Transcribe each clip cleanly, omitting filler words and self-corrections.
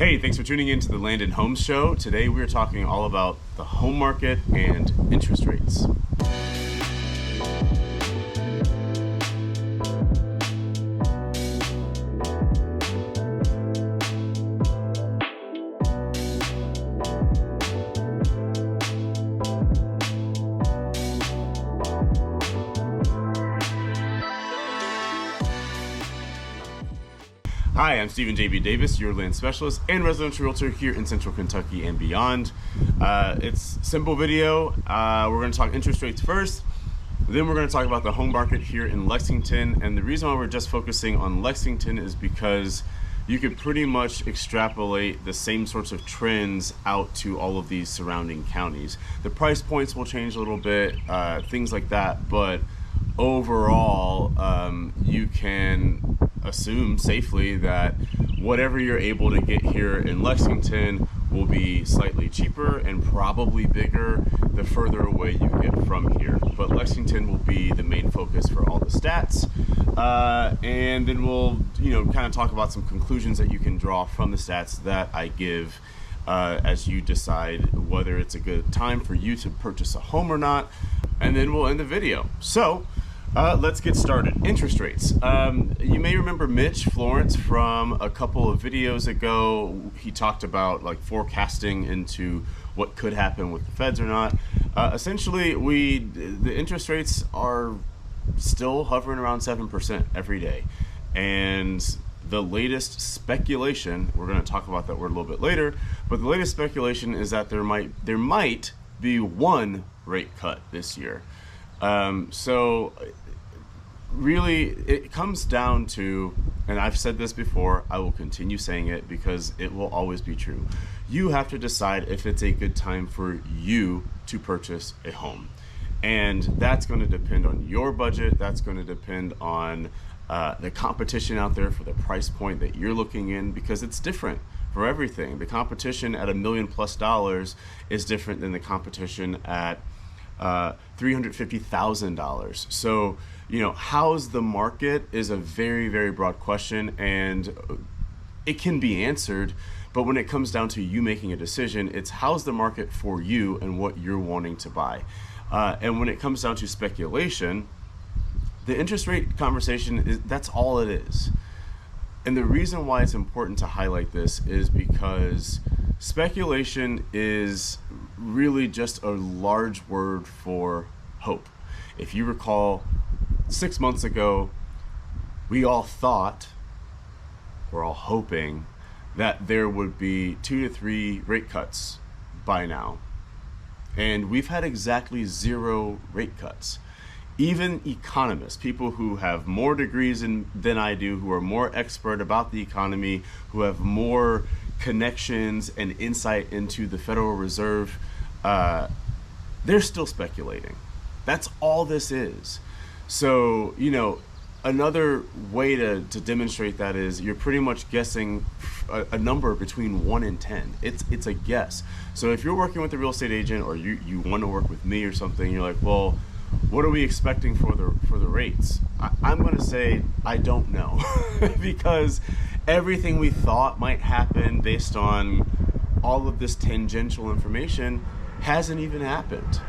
Hey, thanks for tuning in to the Land and Home Show. Today we're talking all about the home market and interest rates. Hi, I'm Stephen J.B. Davis, your land specialist and residential realtor here in Central Kentucky and beyond. It's a simple video. We're going to talk interest rates first. Then we're going to talk about the home market here in Lexington. And the reason why we're just focusing on Lexington is because you could pretty much extrapolate the same sorts of trends out to all of these surrounding counties. The price points will change a little bit, things like that. But overall, you can assume safely that whatever you're able to get here in Lexington will be slightly cheaper and probably bigger the further away you get from here. But Lexington will be the main focus for all the stats. And then we'll, kind of talk about some conclusions that you can draw from the stats that I give as you decide whether it's a good time for you to purchase a home or not. And then we'll end the video. So let's get started. Interest rates. You may remember Mitch Florence from a couple of videos ago. He talked about forecasting into what could happen with the feds or not. Essentially, the interest rates are still hovering around 7% every day. And the latest speculation, we're going to talk about that word a little bit later, but the latest speculation is that there might be one rate cut this year. So really it comes down to, and I've said this before, I will continue saying it because it will always be true. You have to decide if it's a good time for you to purchase a home. And that's going to depend on your budget. That's going to depend on the competition out there for the price point that you're looking in, because it's different for everything. The competition at $1 million+ is different than the competition at $350,000. So, how's the market is a very, very broad question, and it can be answered. But when it comes down to you making a decision, it's how's the market for you and what you're wanting to buy. And when it comes down to speculation, the interest rate conversation that's all it is. And the reason why it's important to highlight this is because speculation is really just a large word for hope. If you recall, 6 months ago, we all thought, we're all hoping, that there would be 2 to 3 rate cuts by now. And we've had exactly 0 rate cuts. Even economists, people who have more degrees than I do, who are more expert about the economy, who have more connections and insight into the Federal Reserve, they're still speculating. That's all this is. So, another way to demonstrate that is you're pretty much guessing a number between 1 and 10. It's a guess. So if you're working with a real estate agent, or you want to work with me or something, you're like, well, what are we expecting for the rates? I'm going to say I don't know because everything we thought might happen based on all of this tangential information hasn't even happened.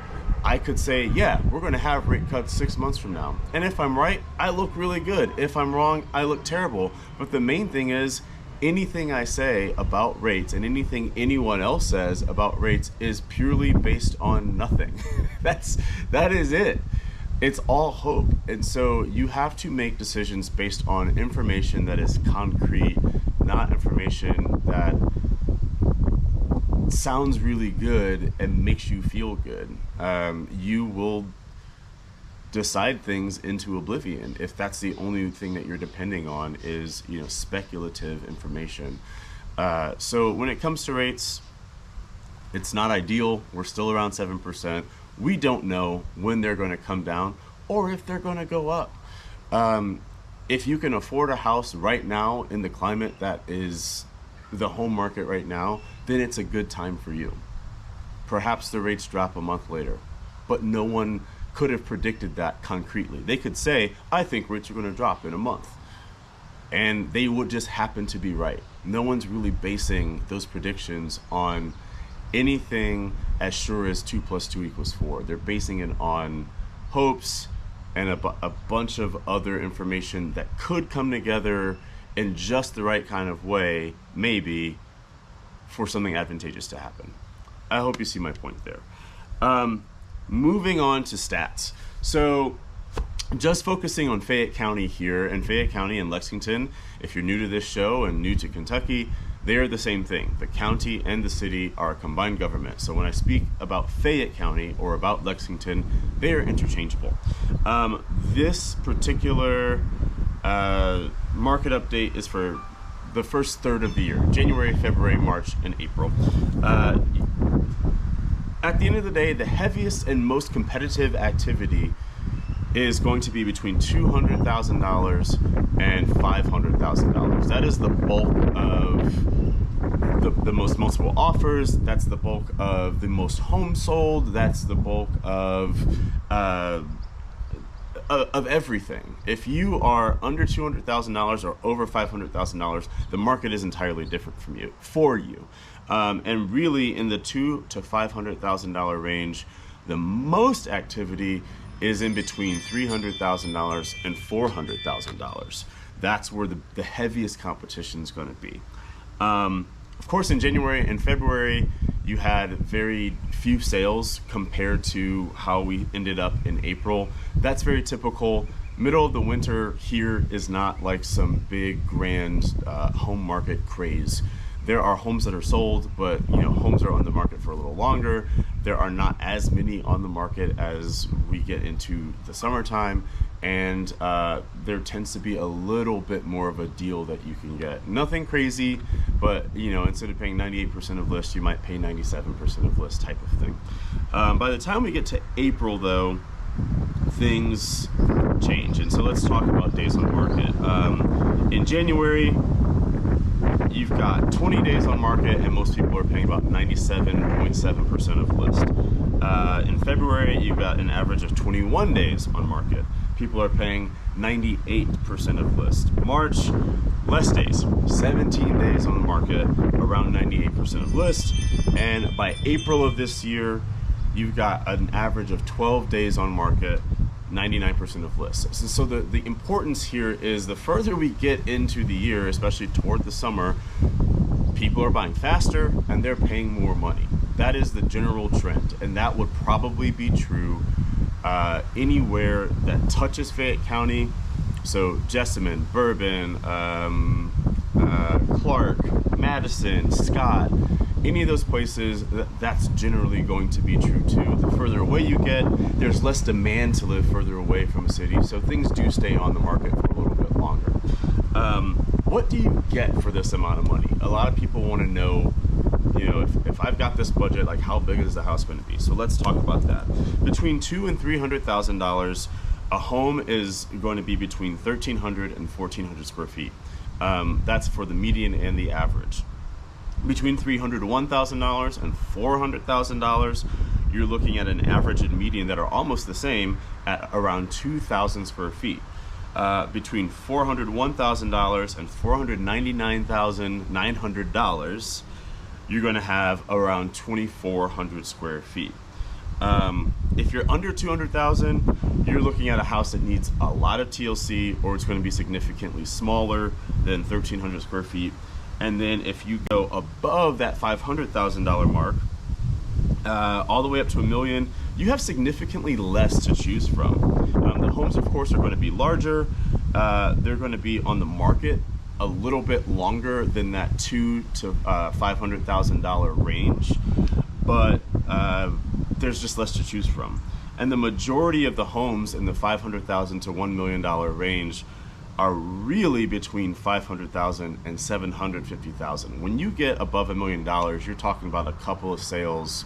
I could say, yeah, we're going to have rate cuts 6 months from now. And if I'm right, I look really good. If I'm wrong, I look terrible. But the main thing is, anything I say about rates and anything anyone else says about rates is purely based on nothing. That is it. It's all hope. And so you have to make decisions based on information that is concrete, not information that sounds really good and makes you feel good. You will decide things into oblivion if that's the only thing that you're depending on is speculative information. So when it comes to rates, it's not ideal. We're still around 7%. We don't know when they're going to come down or if they're going to go up. If you can afford a house right now in the climate that is the home market right now, then it's a good time for you. Perhaps the rates drop a month later, but no one could have predicted that concretely. They could say, I think rates are going to drop in a month. And they would just happen to be right. no one's really basing those predictions on anything as sure as 2 plus 2 equals 4. They're basing it on hopes and a bunch of other information that could come together in just the right kind of way, maybe, for something advantageous to happen. I hope you see my point there. Moving on to stats. So just focusing on Fayette County here, and Fayette County and Lexington, if you're new to this show and new to Kentucky, they are the same thing. The county and the city are a combined government. So when I speak about Fayette County or about Lexington, they are interchangeable. This particular market update is for the first third of the year, January, February, March, and April. At the end of the day, the heaviest and most competitive activity is going to be between $200,000 and $500,000. That is the bulk of the most multiple offers. That's the bulk of the most homes sold. That's the bulk of everything. If you are under $200,000 or over $500,000, the market is entirely different for you. And really, in the $200,000 to $500,000 range, the most activity is in between $300,000 and $400,000. That's where the heaviest competition is going to be. Of course, in January and February, you had very few sales compared to how we ended up in April. That's very typical. Middle of the winter here is not like some big grand home market craze. There are homes that are sold, but homes are on the market for a little longer. There are not as many on the market as we get into the summertime, and there tends to be a little bit more of a deal that you can get. Nothing crazy, but instead of paying 98% of list, you might pay 97% of list type of thing. By the time we get to April, though, things change, and so let's talk about days on market. In January, you've got 20 days on market, and most people are paying about 97.7% of list. In February, you've got an average of 21 days on market. People are paying 98% of list. March, less days, 17 days on the market, around 98% of list. And by April of this year, you've got an average of 12 days on market, 99% of lists. So the importance here is the further we get into the year, especially toward the summer, people are buying faster and they're paying more money. That is the general trend, and that would probably be true anywhere that touches Fayette County. So Jessamine, Bourbon, Clark, Madison, Scott, any of those places, that's generally going to be true too. The further away you get, there's less demand to live further away from a city, so things do stay on the market for a little bit longer. What do you get for this amount of money? A lot of people want to know, if I've got this budget, like how big is the house going to be? So let's talk about that. Between $200,000 and $300,000, a home is going to be between 1,300 and 1,400 square feet. That's for the median and the average. Between $301,000 and $400,000, you're looking at an average and median that are almost the same at around 2,000 square feet. Between $401,000 and $499,900, you're going to have around 2,400 square feet. If you're under 200,000, you're looking at a house that needs a lot of TLC, or it's going to be significantly smaller than 1,300 square feet. And then if you go above that $500,000 mark, all the way up to $1 million, you have significantly less to choose from. The homes, of course, are going to be larger. They're going to be on the market a little bit longer than that $200,000 to $500,000 range, but there's just less to choose from. And the majority of the homes in the $500,000 to $1 million range are really between $500,000 and $750,000. When you get above $1 million, you're talking about a couple of sales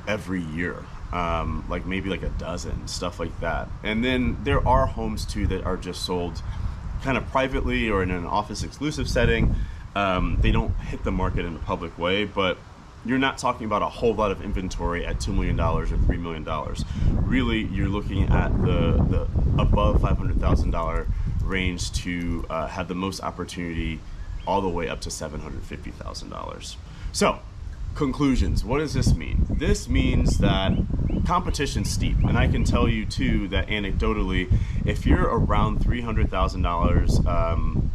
every year, like maybe like a dozen, stuff like that. And then there are homes too that are just sold kind of privately or in an office exclusive setting. They don't hit the market in a public way, but you're not talking about a whole lot of inventory at $2 million or $3 million. Really, you're looking at the above $500,000 range to have the most opportunity all the way up to $750,000. So, conclusions. What does this mean? This means that competition's steep, and I can tell you too that anecdotally, if you're around $300,000,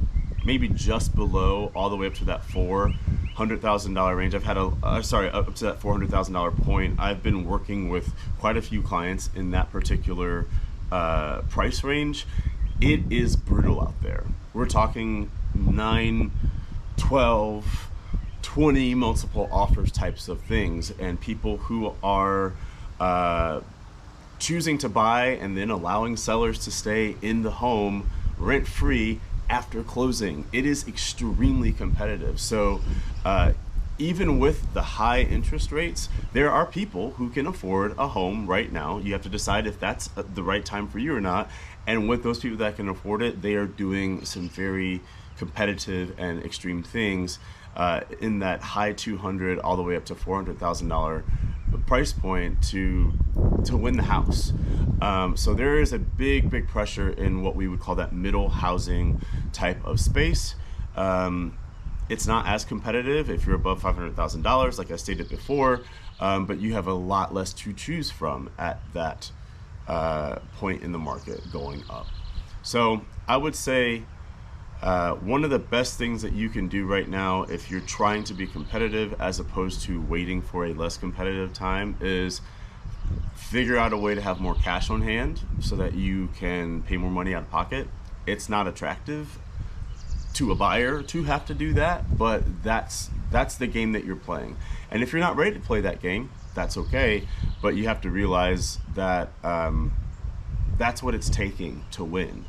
maybe just below, all the way up to that $400,000 range. I've had up to that $400,000 point. I've been working with quite a few clients in that particular price range. It is brutal out there. We're talking 9, 12, 20 multiple offers types of things, and people who are choosing to buy and then allowing sellers to stay in the home rent-free after closing. It is extremely competitive. So even with the high interest rates, there are people who can afford a home right now. You have to decide if that's the right time for you or not. And with those people that can afford it, they are doing some very competitive and extreme things in that high 200 all the way up to $400,000 price point to win the house. So there is a big pressure in what we would call that middle housing type of space. It's not as competitive if you're above $500,000, like I stated before, but you have a lot less to choose from at that point in the market going up. So I would say one of the best things that you can do right now if you're trying to be competitive as opposed to waiting for a less competitive time is figure out a way to have more cash on hand so that you can pay more money out of pocket. It's not attractive to a buyer to have to do that, but that's the game that you're playing. And if you're not ready to play that game, that's okay, but you have to realize that that's what it's taking to win.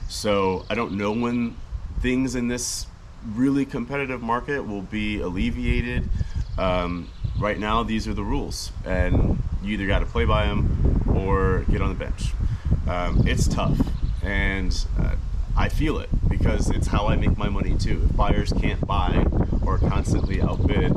So I don't know when things in this really competitive market will be alleviated. Right now, these are the rules, and you either got to play by them or get on the bench. It's tough, and I feel it because it's how I make my money too. If buyers can't buy or constantly outbid,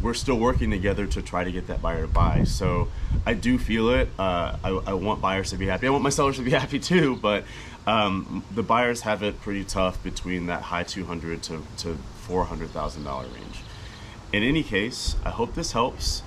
we're still working together to try to get that buyer to buy. So I do feel it. I want buyers to be happy. I want my sellers to be happy too, but the buyers have it pretty tough between that high $200,000 to $400,000 range. In any case, I hope this helps.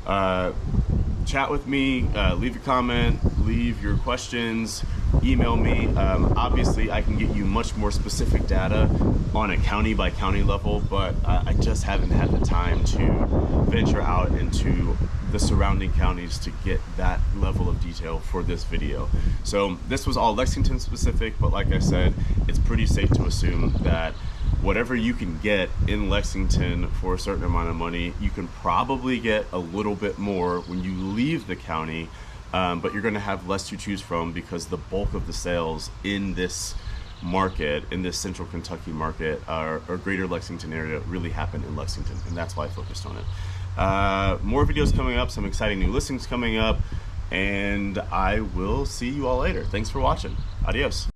Chat with me, leave a comment, leave your questions, email me. Obviously, I can get you much more specific data on a county by county level, but I just haven't had the time to venture out into the surrounding counties to get that level of detail for this video. So this was all Lexington specific, but like I said, it's pretty safe to assume that whatever you can get in Lexington for a certain amount of money, you can probably get a little bit more when you leave the county, but you're going to have less to choose from because the bulk of the sales in this market, in this central Kentucky market, or greater Lexington area really happen in Lexington, and that's why I focused on it. More videos coming up, some exciting new listings coming up, and I will see you all later. Thanks for watching. Adios.